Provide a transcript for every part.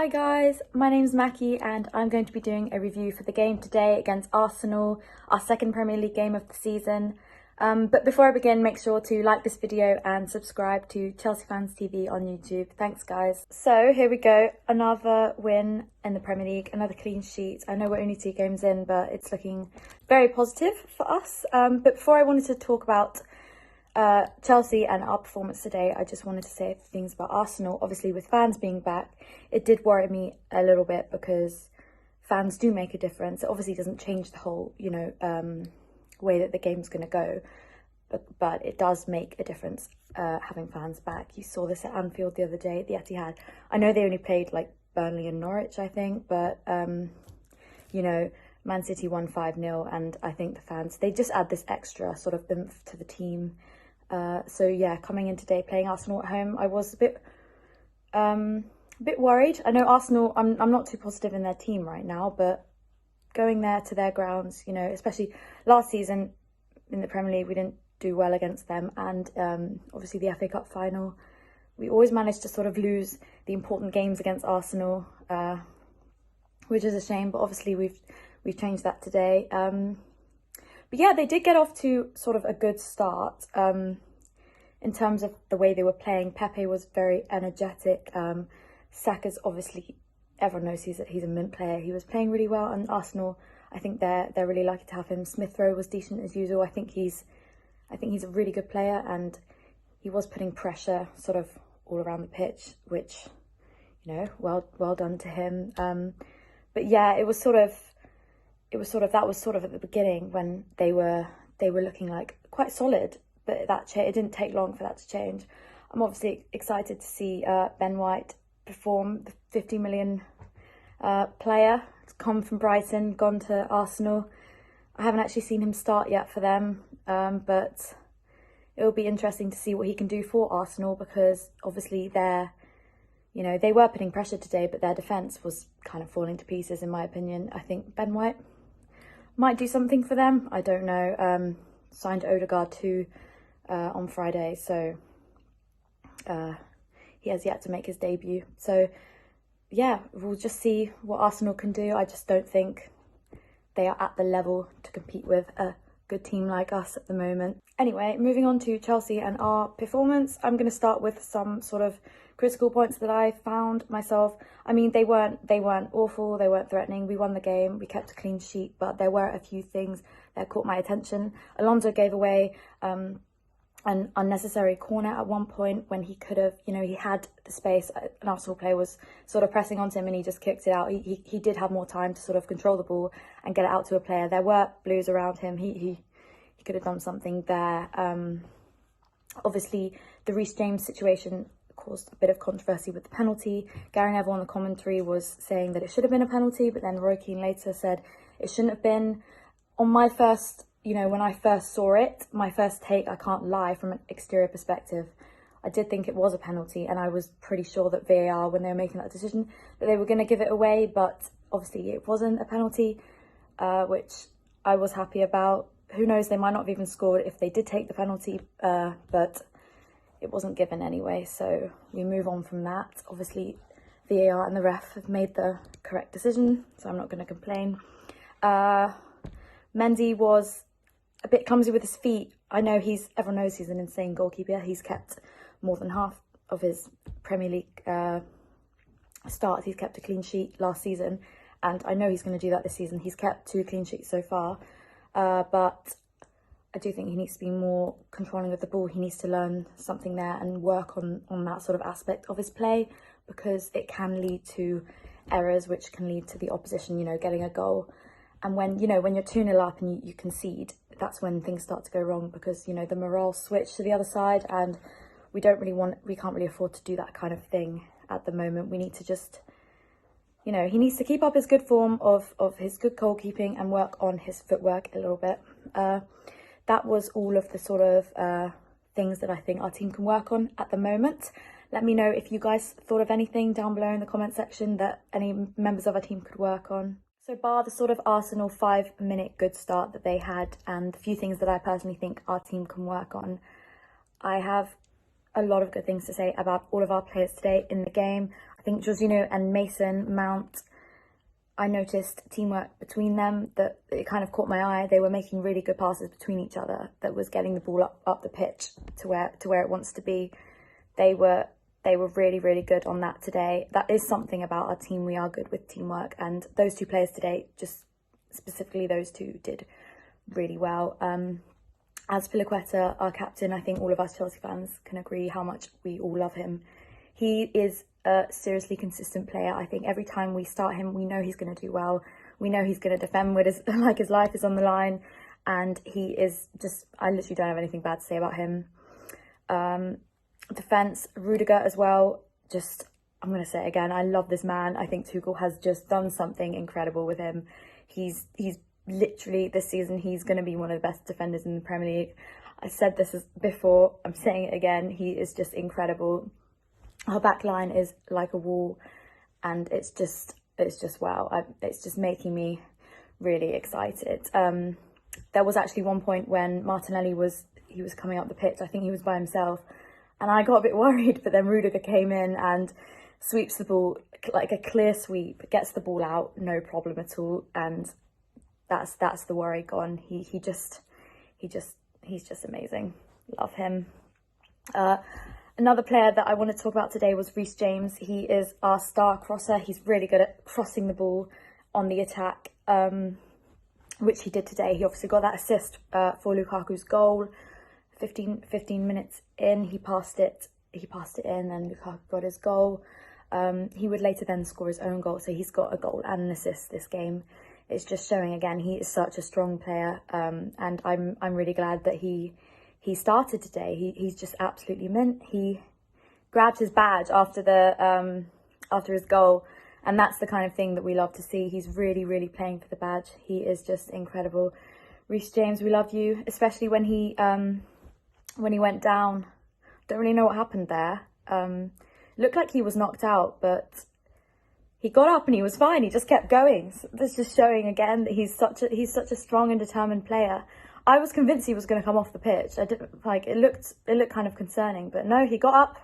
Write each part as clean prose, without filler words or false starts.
Hi guys, my name's Mackie and I'm going to be doing a review for the game today against Arsenal, our second Premier League game of the season. But before I begin, make sure to like this video and subscribe to Chelsea Fans TV on YouTube. Thanks guys. So here we go, another win in the Premier League, another clean sheet. I know we're only 2 games in, but it's looking very positive for us. But before I wanted to talk about Chelsea and our performance today, I just wanted to say a few things about Arsenal. Obviously, with fans being back, it did worry me a little bit because fans do make a difference. It obviously doesn't change the whole, way that the game's going to go, but it does make a difference having fans back. You saw this at Anfield the other day at the Etihad. I know they only played like Burnley and Norwich, I think, but Man City won 5-0, and I think the fans, they just add this extra sort of oomph to the team. So yeah, coming in today playing Arsenal at home, I was a bit worried. I know Arsenal, I'm not too positive in their team right now, but going there to their grounds, especially last season in the Premier League, we didn't do well against them, and obviously the FA Cup final, we always managed to sort of lose the important games against Arsenal, which is a shame, but obviously we've changed that today. But yeah, they did get off to sort of a good start in terms of the way they were playing. Pepe was very energetic. Saka's obviously, everyone knows he's a mint player. He was playing really well, and Arsenal, I think they're really lucky to have him. Smith Rowe was decent as usual. I think he's a really good player, and he was putting pressure sort of all around the pitch, which well done to him. But yeah, that was sort of at the beginning when they were looking like quite solid, but it didn't take long for that to change. I'm obviously excited to see Ben White perform, the 50 million player. It's come from Brighton, gone to Arsenal. I haven't actually seen him start yet for them, but it'll be interesting to see what he can do for Arsenal, because obviously they were putting pressure today, but their defence was kind of falling to pieces in my opinion. I think Ben White might do something for them. I don't know. Signed Odegaard too on Friday, so he has yet to make his debut. So yeah, we'll just see what Arsenal can do. I just don't think they are at the level to compete with a good team like us at the moment. Anyway, moving on to Chelsea and our performance, I'm going to start with some sort of critical points that I found myself. I mean, they weren't awful, they weren't threatening. We won the game, we kept a clean sheet, but there were a few things that caught my attention. Alonso gave away an unnecessary corner at one point when he could have, he had the space. An Arsenal player was sort of pressing onto him and he just kicked it out. He did have more time to sort of control the ball and get it out to a player. There were blues around him. He could have done something there. Obviously, the Reece James situation caused a bit of controversy with the penalty. Gary Neville on the commentary was saying that it should have been a penalty, but then Roy Keane later said it shouldn't have been. On my first, when I first saw it, my first take, I can't lie, from an exterior perspective, I did think it was a penalty, and I was pretty sure that VAR, when they were making that decision, that they were going to give it away, but obviously it wasn't a penalty, which I was happy about. Who knows, they might not have even scored if they did take the penalty, but it wasn't given anyway, so we move on from that. Obviously, VAR and the ref have made the correct decision, so I'm not going to complain. Mendy was a bit clumsy with his feet. I know everyone knows he's an insane goalkeeper. He's kept more than half of his Premier League starts. He's kept a clean sheet last season, and I know he's going to do that this season. He's kept 2 clean sheets so far, but I do think he needs to be more controlling of the ball. He needs to learn something there and work on that sort of aspect of his play, because it can lead to errors, which can lead to the opposition, getting a goal. And when you're 2-0 up and you concede, that's when things start to go wrong, because, the morale switch to the other side, and we can't really afford to do that kind of thing at the moment. We need to just, he needs to keep up his good form of his good goalkeeping and work on his footwork a little bit. That was all of the sort of things that I think our team can work on at the moment. Let me know if you guys thought of anything down below in the comment section that any members of our team could work on. So bar the sort of Arsenal 5-minute good start that they had, and a few things that I personally think our team can work on, I have a lot of good things to say about all of our players today in the game. I I think Jorginho and Mason Mount, I noticed teamwork between them that it kind of caught my eye. They were making really good passes between each other that was getting the ball up the pitch to where it wants to be. They were really, really good on that today. That is something about our team. We are good with teamwork, and those two players today, just specifically those two, did really well. As for Lukaku, our captain, I think all of us Chelsea fans can agree how much we all love him. He is a seriously consistent player. I think every time we start him, we know he's going to do well. We know he's going to defend with his life is on the line, and he is just, I literally don't have anything bad to say about him. Defence, Rudiger as well. Just, I'm going to say it again, I love this man. I think Tuchel has just done something incredible with him. He's literally, this season, he's going to be one of the best defenders in the Premier League. I said this before, I'm saying it again. He is just incredible. Our back line is like a wall, and it's just wow. It's just making me really excited. There was actually one point when Martinelli was coming up the pitch. I think he was by himself, and I got a bit worried, but then Rudiger came in and sweeps the ball, like a clear sweep, gets the ball out, no problem at all, and that's the worry gone. He's just amazing. Love him. Another player that I wanted to talk about today was Reece James. He is our star crosser. He's really good at crossing the ball on the attack, which he did today. He obviously got that assist for Lukaku's goal. 15 minutes in, he passed it in, and Lukaku got his goal. He would later then score his own goal, so he's got a goal and an assist this game. It's just showing again he is such a strong player, and I'm really glad that he started today. He's just absolutely mint. He grabbed his badge after his goal, and that's the kind of thing that we love to see. He's really, really playing for the badge. He is just incredible. Reece James, we love you, especially when he went down. Don't really know what happened there. Looked like he was knocked out, but he got up and he was fine. He just kept going. So this is showing again that he's such a strong and determined player. I was convinced he was going to come off the pitch. I didn't like it. Looked kind of concerning, but no, he got up,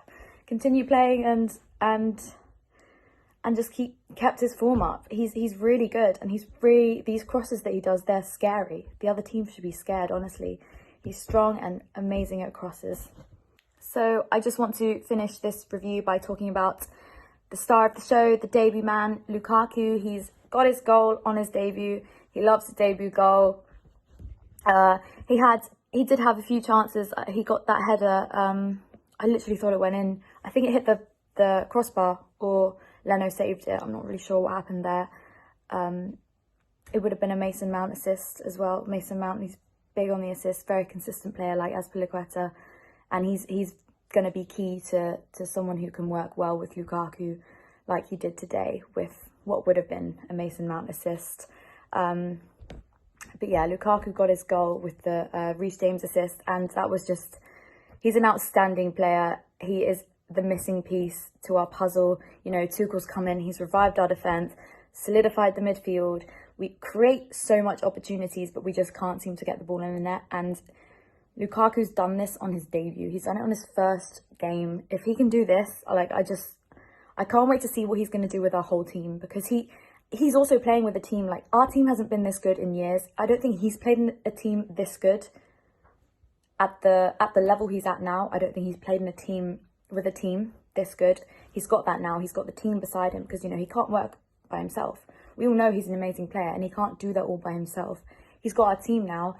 continued playing, and just kept his form up. He's really good, and these crosses that he does, they're scary. The other team should be scared, honestly. He's strong and amazing at crosses. So I just want to finish this review by talking about the star of the show, the debut man, Lukaku. He's got his goal on his debut. He loves the debut goal. He did have a few chances. He got that header. I literally thought it went in. I think it hit the crossbar, or Leno saved it. I'm not really sure what happened there. It would have been a Mason Mount assist as well. Mason Mount, he's big on the assist, very consistent player like Azpilicueta, and he's going to be key to someone who can work well with Lukaku like he did today with what would have been a Mason Mount assist. But yeah, Lukaku got his goal with the Reece James assist, and that was just, he's an outstanding player. He is the missing piece to our puzzle. You know, Tuchel's come in, he's revived our defence, solidified the midfield. We create so much opportunities, but we just can't seem to get the ball in the net. And Lukaku's done this on his debut. He's done it on his first game. If he can do this, I can't wait to see what he's going to do with our whole team, because he's also playing with a team, like, our team hasn't been this good in years. I don't think he's played in a team this good at the level he's at now. I don't think he's played in a team with a team this good. He's got that now. He's got the team beside him, because, you know, he can't work by himself. We all know he's an amazing player, and he can't do that all by himself. He's got our team now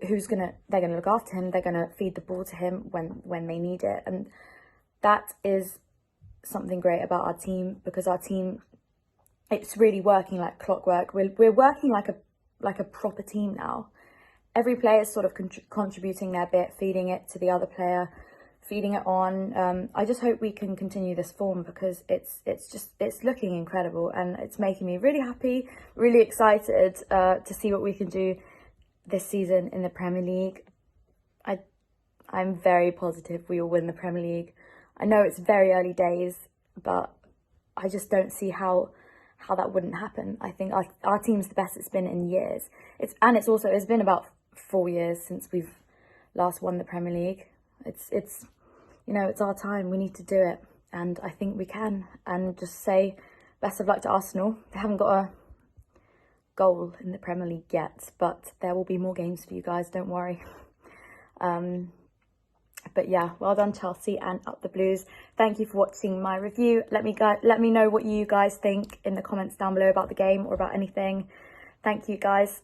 they're gonna look after him. They're gonna feed the ball to him when they need it, and that is something great about our team, because our team, it's really working like clockwork. We're working like a proper team now. Every player is sort of contributing their bit, feeding it to the other player, feeding it on. I just hope we can continue this form, because it's looking incredible, and it's making me really happy, really excited to see what we can do this season in the Premier League. I'm very positive we will win the Premier League. I know it's very early days, but I just don't see how that wouldn't happen. I think our team's the best it's been in years. It's been about 4 years since we've last won the Premier League. It's you know, it's our time. We need to do it. and I think we can. And just say best of luck to Arsenal. They haven't got a goal in the Premier League yet, but there will be more games for you guys, don't worry. But yeah, well done Chelsea and up the Blues. Thank you for watching my review. Let me know what you guys think in the comments down below about the game or about anything. Thank you guys.